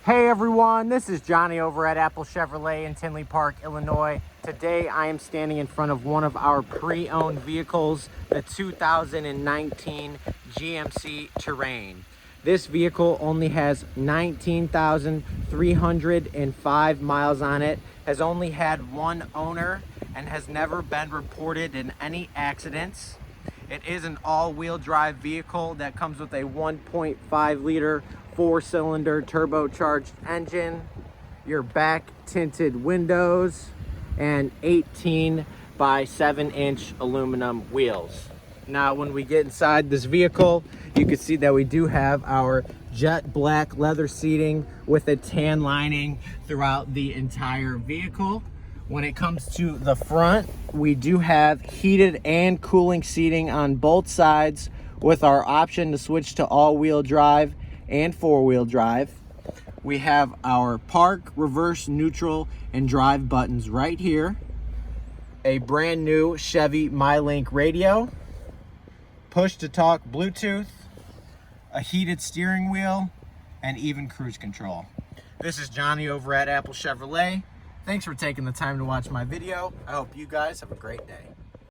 Hey everyone, this is Johnny over at Apple Chevrolet in Tinley Park, Illinois. Today I am standing in front of one of our pre-owned vehicles, the 2019 GMC Terrain. This vehicle only has 19,305 miles on it, has only had one owner, and has never been reported in any accidents. It is an all-wheel drive vehicle that comes with a 1.5 liter 4-cylinder turbocharged engine, your back tinted windows, and 18 by 7-inch aluminum wheels. Now, when we get inside this vehicle, you can see that we do have our jet black leather seating with a tan lining throughout the entire vehicle. When it comes to the front, we do have heated and cooling seating on both sides with our option to switch to all-wheel drive and four-wheel drive. We have our park, reverse, neutral, and drive buttons right here. A brand new Chevy MyLink radio, push-to-talk Bluetooth, a heated steering wheel, and even cruise control. This is Johnny over at Apple Chevrolet. Thanks for taking the time to watch my video. I hope you guys have a great day.